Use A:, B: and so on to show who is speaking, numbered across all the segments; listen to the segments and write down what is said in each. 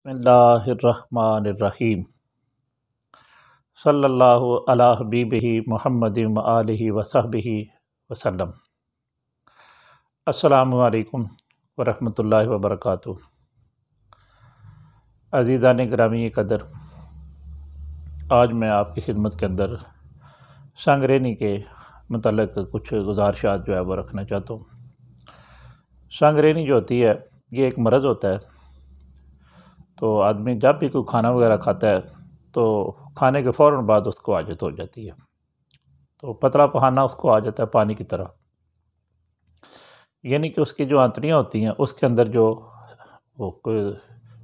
A: بسم اللہ الرحمن الرحیم صلی اللہ علی حبیبہ محمد آلہ وصحبہ وسلم۔ السلام علیکم ورحمۃ اللہ وبرکاتہ۔ عزیزان گرامی قدر، آج میں آپ کی خدمت کے اندر سنگرینی کے متعلق کچھ گزارشات جو ہے وہ رکھنا چاہتا ہوں۔ سنگرینی جو ہوتی ہے یہ ایک مرض ہوتا ہے، تو آدمی جب بھی کوئی کھانا وغیرہ کھاتا ہے تو کھانے کے فوراً بعد اس کو عادت ہو جاتی ہے، تو پتلا پہانا اس کو آ جاتا ہے پانی کی طرح، یعنی کہ اس کی جو آنتڑیاں ہوتی ہیں اس کے اندر جو وہ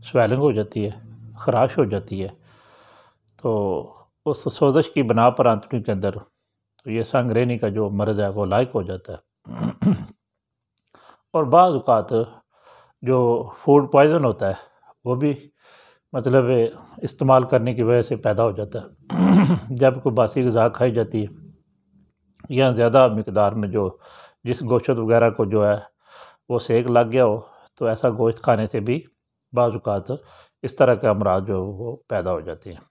A: سویلنگ ہو جاتی ہے، خراش ہو جاتی ہے، تو اس سوزش کی بنا پر آنتڑیوں کے اندر تو یہ سنگرینی کا جو مرض ہے وہ لاحق ہو جاتا ہے۔ اور بعض اوقات جو فوڈ پوائزن ہوتا ہے وہ بھی مطلب استعمال کرنے کی وجہ سے پیدا ہو جاتا ہے۔ جب کوئی باسی غذا کھائی جاتی ہے یا زیادہ مقدار میں جس گوشت وغیرہ کو جو ہے وہ سیک لگ گیا ہو، تو ایسا گوشت کھانے سے بھی بعض اوقات اس طرح کے امراض جو وہ پیدا ہو جاتے ہیں۔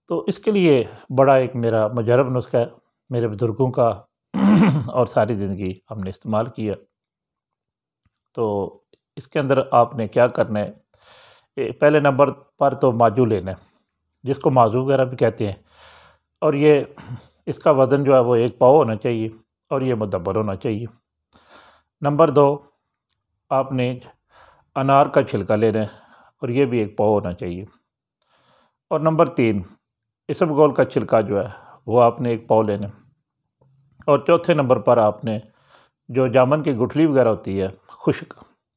A: تو اس کے لیے بڑا ایک میرا مجرب نسخہ ہے، میرے بزرگوں کا اور ساری زندگی ہم نے استعمال کیا۔ تو اس کے اندر آپ نے کیا کرنا ہے، پہلے نمبر پر تو ماجو لینا ہے، جس کو مازو وغیرہ بھی کہتے ہیں، اور یہ اس کا وزن جو ہے وہ 1 پاؤ ہونا چاہیے اور یہ مدبر ہونا چاہیے۔ نمبر 2، آپ نے انار کا چھلکا لینا ہے اور یہ بھی 1 پاؤ ہونا چاہیے۔ اور نمبر 3، اسب گول کا چھلکا جو ہے وہ آپ نے 1 پاؤ لینا ہے۔ اور چوتھے نمبر پر آپ نے جو جامن کی گٹھلی وغیرہ ہوتی ہے خشک،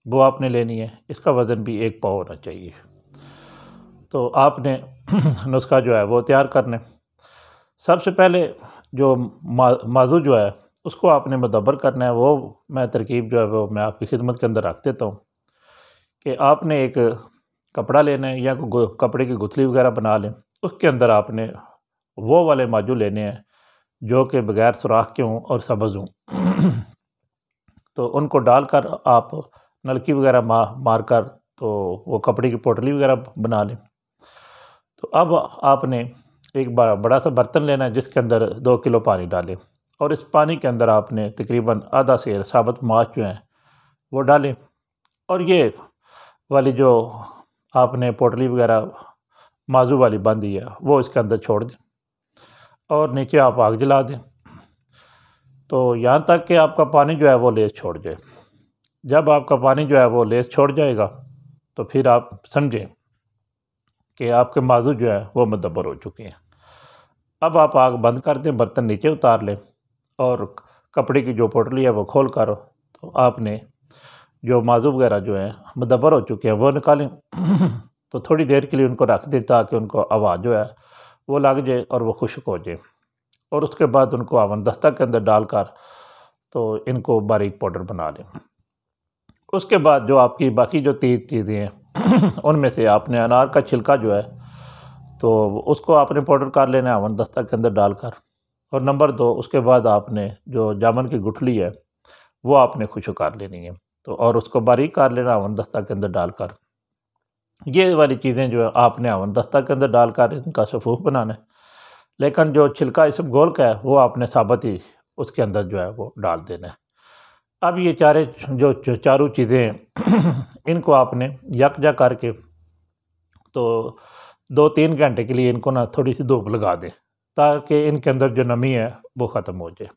A: وہ آپ نے لینی ہے، اس کا وزن بھی 1 پاؤ ہونا چاہیے۔ تو آپ نے نسخہ جو ہے وہ تیار کرنا ہے۔ سب سے پہلے جو مازو جو ہے اس کو آپ نے مدبر کرنا ہے، وہ میں ترکیب جو ہے وہ میں آپ کی خدمت کے اندر رکھ دیتا ہوں کہ آپ نے ایک کپڑا لینا ہے یا کپڑے کی گتھلی وغیرہ بنا لیں، اس کے اندر آپ نے وہ والے ماجو لینے ہیں جو کہ بغیر سوراخ کے ہوں اور سبز ہوں۔ تو ان کو ڈال کر آپ نلکی وغیرہ مار کر تو وہ کپڑے کی پوٹلی وغیرہ بنا لیں۔ تو اب آپ نے ایک بڑا سا برتن لینا ہے جس کے اندر 2 کلو پانی ڈالیں، اور اس پانی کے اندر آپ نے تقریباً آدھا سیر ثابت ماچ جو ہیں وہ ڈالیں، اور یہ والی جو آپ نے پوٹلی وغیرہ مازو والی باندھی ہے وہ اس کے اندر چھوڑ دیں، اور نیچے آپ آگ جلا دیں، تو یہاں تک کہ آپ کا پانی جو ہے وہ لیس چھوڑ جائے۔ جب آپ کا پانی جو ہے وہ لیس چھوڑ جائے گا تو پھر آپ سمجھیں کہ آپ کے مازو جو ہے وہ مدبر ہو چکے ہیں۔ اب آپ آگ بند کر دیں، برتن نیچے اتار لیں، اور کپڑے کی جو پوٹلی ہے وہ کھول کر تو آپ نے جو مازو وغیرہ جو ہیں مدبر ہو چکے ہیں وہ نکالیں۔ تو تھوڑی دیر کے لیے ان کو رکھ دیں تاکہ ان کو ہوا جو ہے وہ لگ جائے اور وہ خشک ہو جائے، اور اس کے بعد ان کو آون دستہ کے اندر ڈال کر تو ان کو باریک پاؤڈر بنا لیں۔ اس کے بعد جو آپ کی باقی جو 3 چیزیں ہیں ان میں سے آپ نے انار کا چھلکا جو ہے تو اس کو آپ نے پاؤڈر کر لینا ہے آون دستہ کے اندر ڈال کر، اور نمبر 2، اس کے بعد آپ نے جو جامن کی گٹھلی ہے وہ آپ نے خشک کر لینی ہے، تو اور اس کو باریک کر لینا آون دستہ کے اندر ڈال کر۔ یہ والی چیزیں جو ہے آپ نے آون دستہ کے اندر ڈال کر ان کا سفوف بنانا ہے، لیکن جو چھلکا اسب گول کا ہے وہ آپ نے ثابت ہی اس کے اندر جو ہے وہ ڈال دینا ہے۔ اب یہ چاروں چیزیں ہیں ان کو آپ نے یکجا کر کے تو 2-3 گھنٹے کے لیے ان کو تھوڑی سی دھوپ لگا دیں تاکہ ان کے اندر جو نمی ہے وہ ختم ہو جائے۔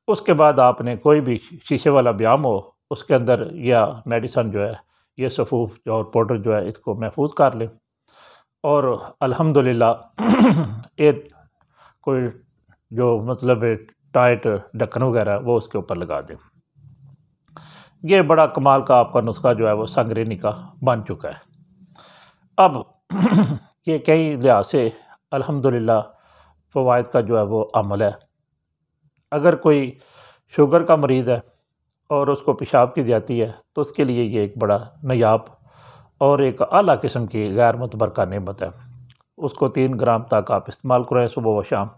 A: اس کے بعد آپ نے کوئی بھی شیشے والا بیام ہو اس کے اندر یا میڈیسن جو ہے یہ سفوف اور پاؤڈر جو ہے اس کو محفوظ کر لیں، اور الحمدللہ ایک کوئی جو مطلب ٹائٹ ڈھکن وغیرہ وہ اس کے اوپر لگا دیں۔ یہ بڑا کمال کا آپ کا نسخہ جو ہے وہ سنگرینی کا بن چکا ہے۔ اب یہ کئی لحاظ سے الحمدللہ فوائد کا جو ہے وہ عمل ہے۔ اگر کوئی شوگر کا مریض ہے اور اس کو پیشاب کی زیادتی ہے تو اس کے لیے یہ ایک بڑا نایاب اور ایک اعلیٰ قسم کی غیر متبرکہ نعمت ہے۔ اس کو 3 گرام تک آپ استعمال کریں صبح و شام،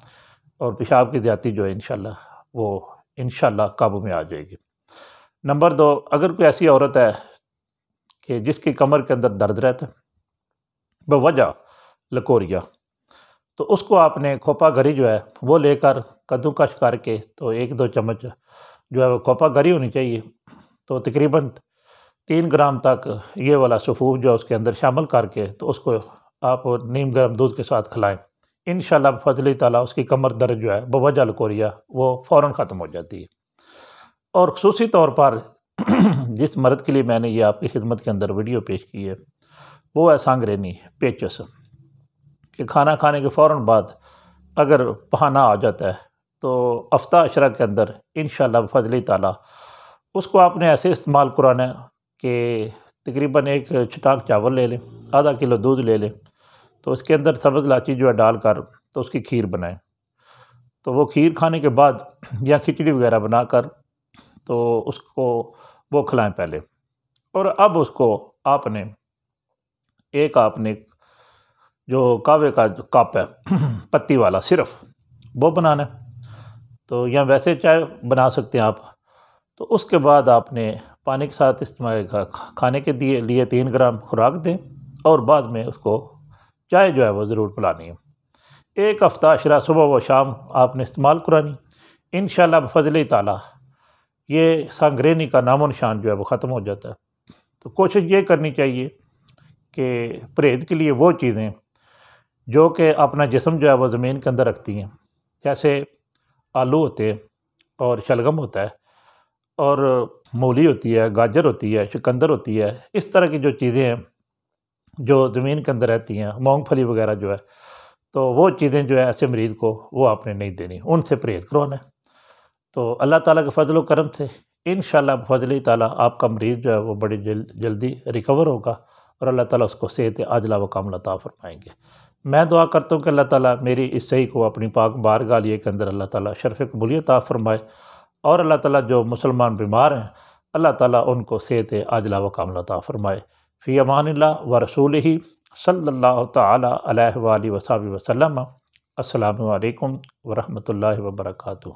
A: اور پیشاب کی زیادتی جو ہے انشاءاللہ وہ انشاءاللہ قابو میں آ جائے گی۔ نمبر 2، اگر کوئی ایسی عورت ہے کہ جس کی کمر کے اندر درد رہتا ہے بوجہ لکوریا، تو اس کو آپ نے کھوپا گری جو ہے وہ لے کر کدو کش کر کے، تو 1-2 چمچ جو ہے وہ کھوپا گری ہونی چاہیے، تو تقریباً 3 گرام تک یہ والا سفوف جو ہے اس کے اندر شامل کر کے، تو اس کو آپ نیم گرم دودھ کے ساتھ کھلائیں، انشاءاللہ بفضل تعالیٰ اس کی کمر درد جو ہے بوجہ لکوریا وہ فوراً ختم ہو جاتی ہے۔ اور خصوصی طور پر جس مرض کے لیے میں نے یہ آپ کی خدمت کے اندر ویڈیو پیش کی ہے وہ ہے سانگرینی پیچس، کہ کھانا کھانے کے فوراً بعد اگر پہانا آ جاتا ہے تو ہفتہ عشرہ کے اندر انشاءاللہ بفضل تعالیٰ اس کو آپ نے ایسے استعمال کرانا ہے کہ تقریباً 1 چٹاک چاول لے لیں، آدھا کلو دودھ لے لیں، تو اس کے اندر سبز لاچی جو ہے ڈال کر تو اس کی کھیر بنائیں، تو وہ کھیر کھانے کے بعد یا کھچڑی وغیرہ بنا کر تو اس کو وہ کھلائیں پہلے، اور اب اس کو آپ نے آپ نے جو کعوے کا جو کپ ہے پتی والا صرف وہ بنانا ہے، تو یا ویسے چائے بنا سکتے ہیں آپ، تو اس کے بعد آپ نے پانی کے ساتھ استعمال کھانے کے لیے 3 گرام خوراک دیں، اور بعد میں اس کو چائے جو ہے وہ ضرور پلانی ہے۔ 1 ہفتہ عشرہ صبح و شام آپ نے استعمال کرانی، انشاءاللہ بفضل تعالیٰ یہ سانگرینی کا نام و نشان جو ہے وہ ختم ہو جاتا ہے۔ تو کوشش یہ کرنی چاہیے کہ پرہیز کے لیے وہ چیزیں جو کہ اپنا جسم جو ہے وہ زمین کے اندر رکھتی ہیں، جیسے آلو ہوتے ہیں اور شلگم ہوتا ہے اور مولی ہوتی ہے، گاجر ہوتی ہے، چقندر ہوتی ہے، اس طرح کی جو چیزیں ہیں جو زمین کے اندر رہتی ہیں، مونگ پھلی وغیرہ جو ہے، تو وہ چیزیں جو ہے ایسے مریض کو وہ آپ نے نہیں دینی، ان سے پرہیز کروانا ہے۔ تو اللہ تعالیٰ کے فضل و کرم سے انشاءاللہ بفضل تعالیٰ آپ کا مریض جو ہے وہ بڑی جلدی ریکور ہوگا، اور اللہ تعالیٰ اس کو صحت عاجلہ و کاملہ عطا فرمائیں گے۔ میں دعا کرتا ہوں کہ اللہ تعالیٰ میری اس صحیح کو اپنی پاک بارگاہ لیے کے اندر اللہ تعالیٰ شرف قبولیت عطا فرمائے، اور اللہ تعالیٰ جو مسلمان بیمار ہیں اللہ تعالیٰ ان کو صحت عاجلہ و کاملہ عطا فرمائے۔ فی امان اللہ و رسولہ صلی اللہ تعالیٰ علیہ وآلہ وصحبہ وسلم۔ السلام علیکم ورحمۃ اللہ وبرکاتہ۔